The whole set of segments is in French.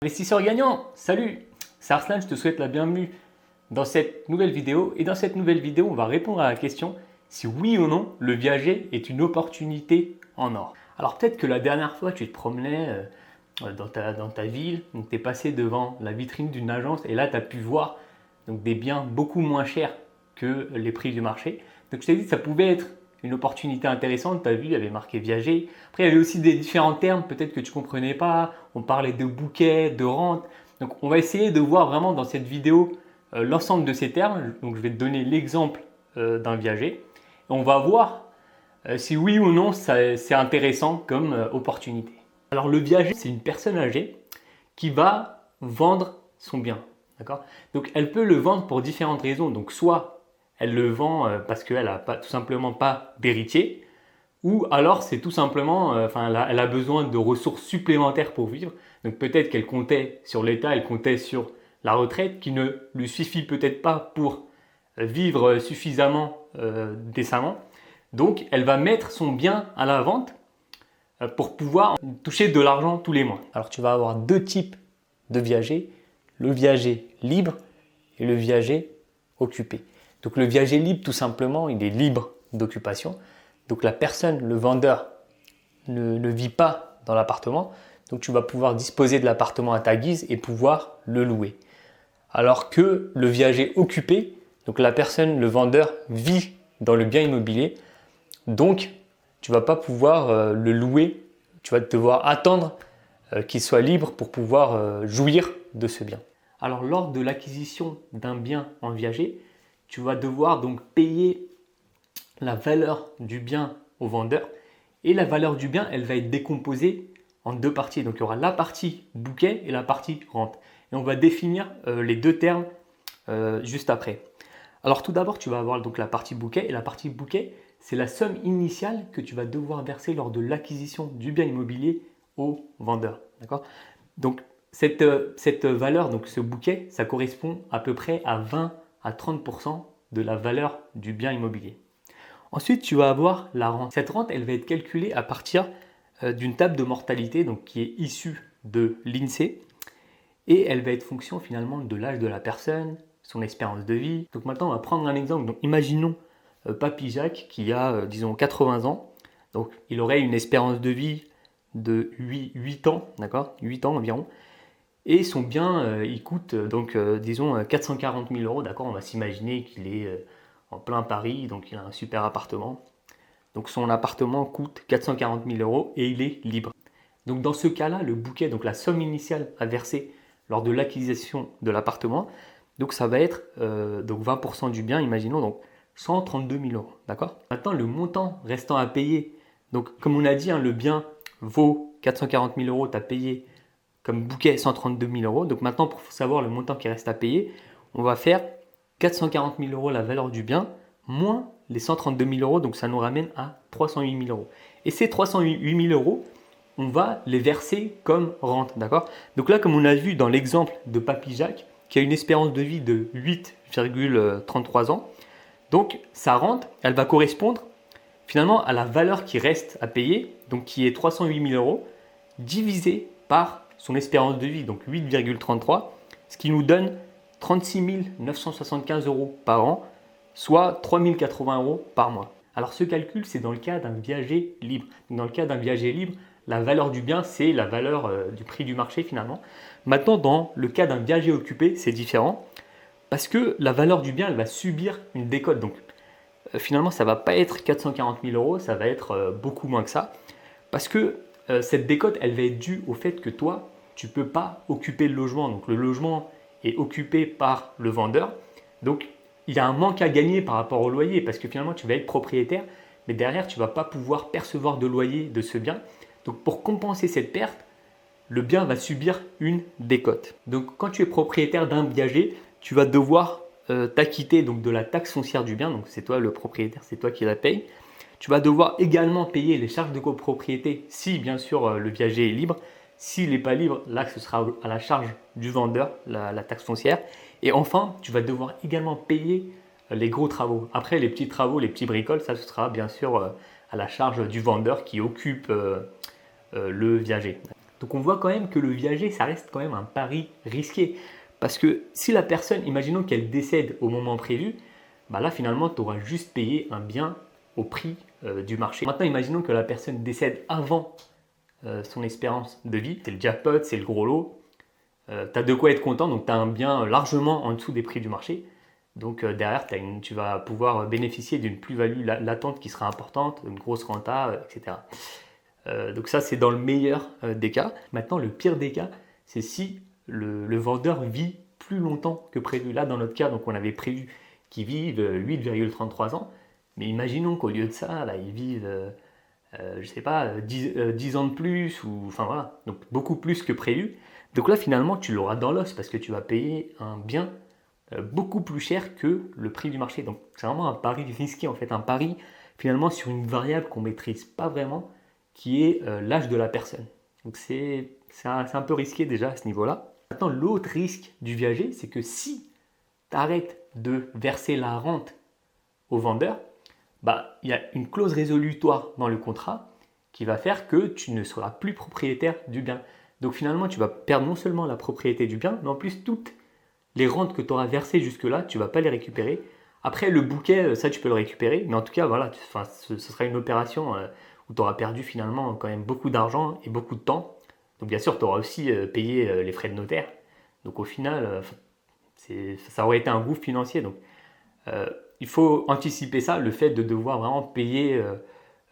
Investisseur gagnant, salut, c'est Arslan, je te souhaite la bienvenue dans cette nouvelle vidéo. Et dans cette nouvelle vidéo, on va répondre à la question si oui ou non le viager est une opportunité en or. Alors peut-être que la dernière fois tu te promenais dans ta ville, tu es passé devant la vitrine d'une agence et là tu as pu voir des biens beaucoup moins chers que les prix du marché. Donc je t'ai dit que ça pouvait être une opportunité intéressante. Tu as vu, il y avait marqué viager. Après, il y avait aussi des différents termes peut-être que tu ne comprenais pas. On parlait de bouquet, de rente. Donc on va essayer de voir vraiment dans cette vidéo l'ensemble de ces termes. Donc je vais te donner l'exemple d'un viager. Et on va voir si oui ou non c'est intéressant comme opportunité. Alors le viager, c'est une personne âgée qui va vendre son bien. D'accord ? Donc elle peut le vendre pour différentes raisons. Donc soit elle le vend parce qu'elle n'a tout simplement pas d'héritier, ou alors c'est tout simplement, elle a besoin de ressources supplémentaires pour vivre. Donc peut-être qu'elle comptait sur l'État, elle comptait sur la retraite qui ne lui suffit peut-être pas pour vivre suffisamment décemment. Donc elle va mettre son bien à la vente pour pouvoir toucher de l'argent tous les mois. Alors tu vas avoir deux types de viager, le viager libre et le viager occupé. Donc le viager libre, tout simplement, il est libre d'occupation. Donc la personne, le vendeur, ne vit pas dans l'appartement. Donc tu vas pouvoir disposer de l'appartement à ta guise et pouvoir le louer. Alors que le viager occupé, donc la personne, le vendeur, vit dans le bien immobilier. Donc tu ne vas pas pouvoir le louer. Tu vas devoir attendre qu'il soit libre pour pouvoir jouir de ce bien. Alors lors de l'acquisition d'un bien en viager, tu vas devoir donc payer la valeur du bien au vendeur. Et la valeur du bien, elle va être décomposée en deux parties. Donc il y aura la partie bouquet et la partie rente. Et on va définir les deux termes juste après. Alors tout d'abord, tu vas avoir donc la partie bouquet. Et la partie bouquet, c'est la somme initiale que tu vas devoir verser lors de l'acquisition du bien immobilier au vendeur. D'accord ? Donc cette valeur, donc ce bouquet, ça correspond à peu près à 20 à 30% de la valeur du bien immobilier. Ensuite, tu vas avoir la rente. Cette rente, elle va être calculée à partir d'une table de mortalité donc, qui est issue de l'INSEE et elle va être fonction finalement de l'âge de la personne, son espérance de vie. Donc maintenant, on va prendre un exemple. Donc, imaginons Papy Jacques qui a, disons, 80 ans. Donc, il aurait une espérance de vie de 8 ans, d'accord, 8 ans environ. Et son bien, il coûte donc, disons, 440 000 euros, d'accord. On va s'imaginer qu'il est en plein Paris, donc il a un super appartement. Donc son appartement coûte 440 000 euros et il est libre. Donc dans ce cas-là, le bouquet, donc la somme initiale à verser lors de l'acquisition de l'appartement, donc ça va être donc 20% du bien, imaginons, donc 132 000 euros, d'accord. Maintenant, le montant restant à payer, donc comme on a dit, le bien vaut 440 000 euros, tu as payé comme bouquet 132 000 euros. Donc maintenant, pour savoir le montant qui reste à payer, on va faire 440 000 euros la valeur du bien, moins les 132 000 euros, donc ça nous ramène à 308 000 euros. Et ces 308 000 euros, on va les verser comme rente, d'accord. Donc là, comme on a vu dans l'exemple de Papy Jacques, qui a une espérance de vie de 8,33 ans, donc sa rente, elle va correspondre finalement à la valeur qui reste à payer, donc qui est 308 000 euros, divisé par son espérance de vie, donc 8,33, ce qui nous donne 36 975 euros par an, soit 3 080 euros par mois. Alors ce calcul, c'est dans le cas d'un viager libre. Dans le cas d'un viager libre, la valeur du bien, c'est la valeur du prix du marché finalement. Maintenant, dans le cas d'un viager occupé, c'est différent parce que la valeur du bien, elle va subir une décote. Donc finalement, ça ne va pas être 440 000 euros, ça va être beaucoup moins que ça. Parce que cette décote, elle va être due au fait que toi, tu ne peux pas occuper le logement. Donc le logement est occupé par le vendeur. Donc il y a un manque à gagner par rapport au loyer parce que finalement, tu vas être propriétaire, mais derrière, tu ne vas pas pouvoir percevoir de loyer de ce bien. Donc pour compenser cette perte, le bien va subir une décote. Donc quand tu es propriétaire d'un viager, tu vas devoir t'acquitter donc de la taxe foncière du bien. Donc c'est toi le propriétaire, c'est toi qui la payes. Tu vas devoir également payer les charges de copropriété si bien sûr le viager est libre. S'il n'est pas libre, là ce sera à la charge du vendeur, la taxe foncière. Et enfin, tu vas devoir également payer les gros travaux. Après, les petits travaux, les petits bricoles, ça ce sera bien sûr à la charge du vendeur qui occupe le viager. Donc on voit quand même que le viager, ça reste quand même un pari risqué. Parce que si la personne, imaginons qu'elle décède au moment prévu, bah là finalement tu auras juste payé un bien au prix du marché. Maintenant imaginons que la personne décède avant son espérance de vie, c'est le jackpot, c'est le gros lot, tu as de quoi être content, donc tu as un bien largement en dessous des prix du marché. Donc derrière, tu vas pouvoir bénéficier d'une plus-value latente qui sera importante, une grosse renta, etc. Donc ça, c'est dans le meilleur des cas. Maintenant, le pire des cas, c'est si le vendeur vit plus longtemps que prévu. Là, dans notre cas, donc on avait prévu qu'il vive 8,33 ans. Mais imaginons qu'au lieu de ça, là, il vive, je sais pas, 10 ans de plus, ou enfin voilà, donc beaucoup plus que prévu. Donc là, finalement, tu l'auras dans l'os parce que tu vas payer un bien beaucoup plus cher que le prix du marché. Donc c'est vraiment un pari risqué en fait, un pari finalement sur une variable qu'on ne maîtrise pas vraiment, qui est l'âge de la personne. Donc c'est un peu risqué déjà à ce niveau-là. Maintenant, l'autre risque du viager, c'est que si tu arrêtes de verser la rente au vendeur, bah, il y a une clause résolutoire dans le contrat qui va faire que tu ne seras plus propriétaire du bien. Donc finalement, tu vas perdre non seulement la propriété du bien, mais en plus toutes les rentes que tu auras versées jusque-là, tu ne vas pas les récupérer. Après, le bouquet, ça, tu peux le récupérer. Mais en tout cas, voilà, ce sera une opération où tu auras perdu finalement quand même beaucoup d'argent et beaucoup de temps. Donc bien sûr, tu auras aussi payé les frais de notaire. Donc au final, ça aurait été un gouffre financier. Donc il faut anticiper ça, le fait de devoir vraiment payer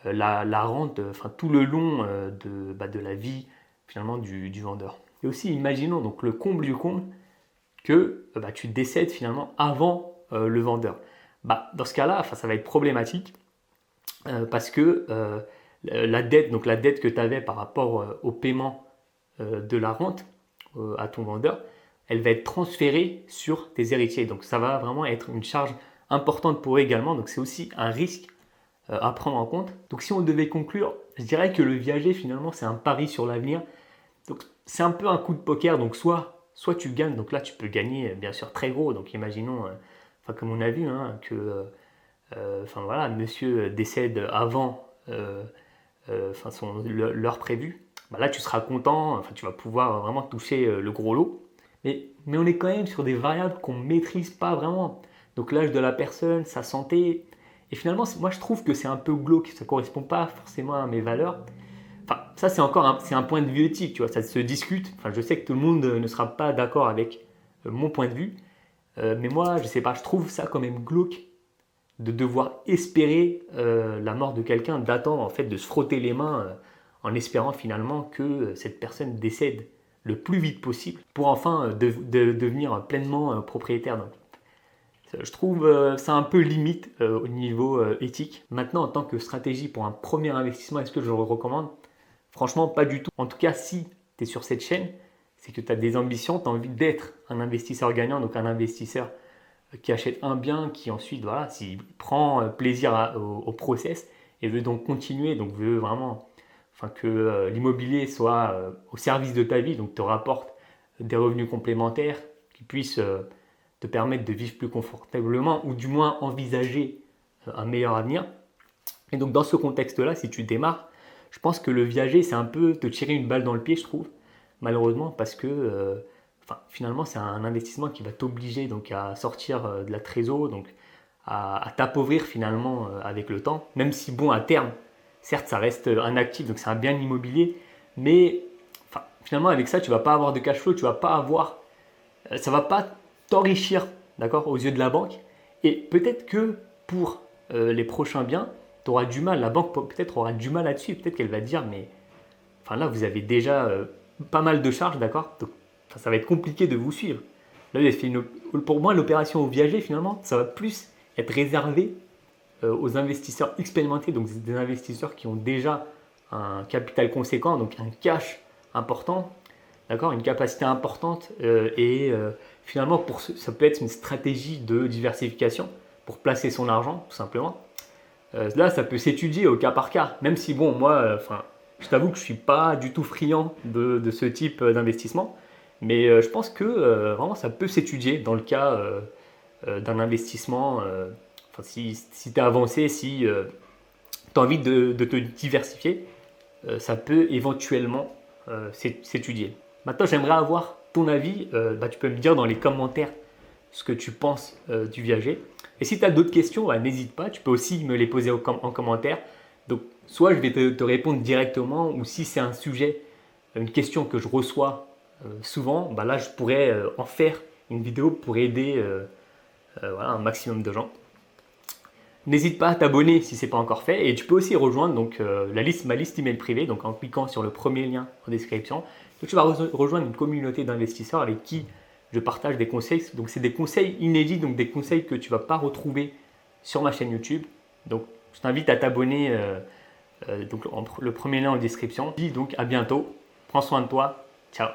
la rente, tout le long de la vie finalement du vendeur. Et aussi, imaginons donc le comble du comble, que tu décèdes finalement avant le vendeur. Dans ce cas-là, ça va être problématique parce que la dette que tu avais par rapport au paiement de la rente à ton vendeur, elle va être transférée sur tes héritiers. Donc ça va vraiment être une charge importante pour eux également. Donc c'est aussi un risque à prendre en compte. Donc si on devait conclure, je dirais que le viager finalement c'est un pari sur l'avenir. Donc c'est un peu un coup de poker. Donc soit tu gagnes, donc là tu peux gagner bien sûr très gros. Donc imaginons, comme on a vu, hein, que voilà, monsieur décède avant l'heure prévue. Là tu seras content, tu vas pouvoir vraiment toucher le gros lot. Mais on est quand même sur des variables qu'on ne maîtrise pas vraiment. Donc l'âge de la personne, sa santé. Et finalement, moi je trouve que c'est un peu glauque, ça ne correspond pas forcément à mes valeurs. Ça c'est encore un point de vue éthique, tu vois, ça se discute. Je sais que tout le monde ne sera pas d'accord avec mon point de vue. Mais moi, je sais pas, je trouve ça quand même glauque de devoir espérer la mort de quelqu'un, d'attendre en fait de se frotter les mains en espérant finalement que cette personne décède le plus vite possible pour enfin devenir pleinement propriétaire. Donc, je trouve ça un peu limite au niveau éthique. Maintenant, en tant que stratégie pour un premier investissement, est-ce que je le recommande? Franchement, pas du tout. En tout cas, si tu es sur cette chaîne, c'est que tu as des ambitions, tu as envie d'être un investisseur gagnant, donc un investisseur qui achète un bien, qui ensuite, voilà, s'il prend plaisir au process et veut donc continuer, donc veut vraiment que l'immobilier soit au service de ta vie, donc te rapporte des revenus complémentaires qui puissent te permettre de vivre plus confortablement ou du moins envisager un meilleur avenir. Et donc dans ce contexte-là, si tu démarres, je pense que le viager, c'est un peu te tirer une balle dans le pied, je trouve, malheureusement, parce que finalement, c'est un investissement qui va t'obliger donc à sortir de la trésor, donc à t'appauvrir finalement avec le temps, même si bon, à terme, certes, ça reste un actif, donc c'est un bien immobilier, mais finalement, avec ça, tu vas pas avoir de cash flow, tu vas pas avoir, ça va pas t'enrichir, d'accord, aux yeux de la banque, et peut-être que pour les prochains biens, tu auras du mal, la banque peut-être aura du mal là-dessus, peut-être qu'elle va te dire, mais là, vous avez déjà pas mal de charges, d'accord, donc ça va être compliqué de vous suivre. Là, pour moi, l'opération au viager, finalement, ça va plus être réservé aux investisseurs expérimentés, donc des investisseurs qui ont déjà un capital conséquent, donc un cash important, d'accord, une capacité importante, et finalement, ça peut être une stratégie de diversification pour placer son argent, tout simplement. Là, ça peut s'étudier au cas par cas, même si, bon, moi, je t'avoue que je ne suis pas du tout friand de ce type d'investissement, mais je pense que vraiment, ça peut s'étudier dans le cas d'un investissement. Si tu es avancé, si tu as envie de te diversifier, ça peut éventuellement s'étudier. Maintenant, j'aimerais avoir ton avis. Tu peux me dire dans les commentaires ce que tu penses du viager. Et si tu as d'autres questions, n'hésite pas. Tu peux aussi me les poser en commentaire. Donc, soit je vais te répondre directement, ou si c'est un sujet, une question que je reçois souvent, là, je pourrais en faire une vidéo pour aider un maximum de gens. N'hésite pas à t'abonner si ce n'est pas encore fait, et tu peux aussi rejoindre donc, ma liste email privée, donc en cliquant sur le premier lien en description. Donc, tu vas rejoindre une communauté d'investisseurs avec qui je partage des conseils. Donc c'est des conseils inédits, donc des conseils que tu ne vas pas retrouver sur ma chaîne YouTube. Donc je t'invite à t'abonner, donc le premier lien en description. Je te dis donc à bientôt, prends soin de toi, ciao.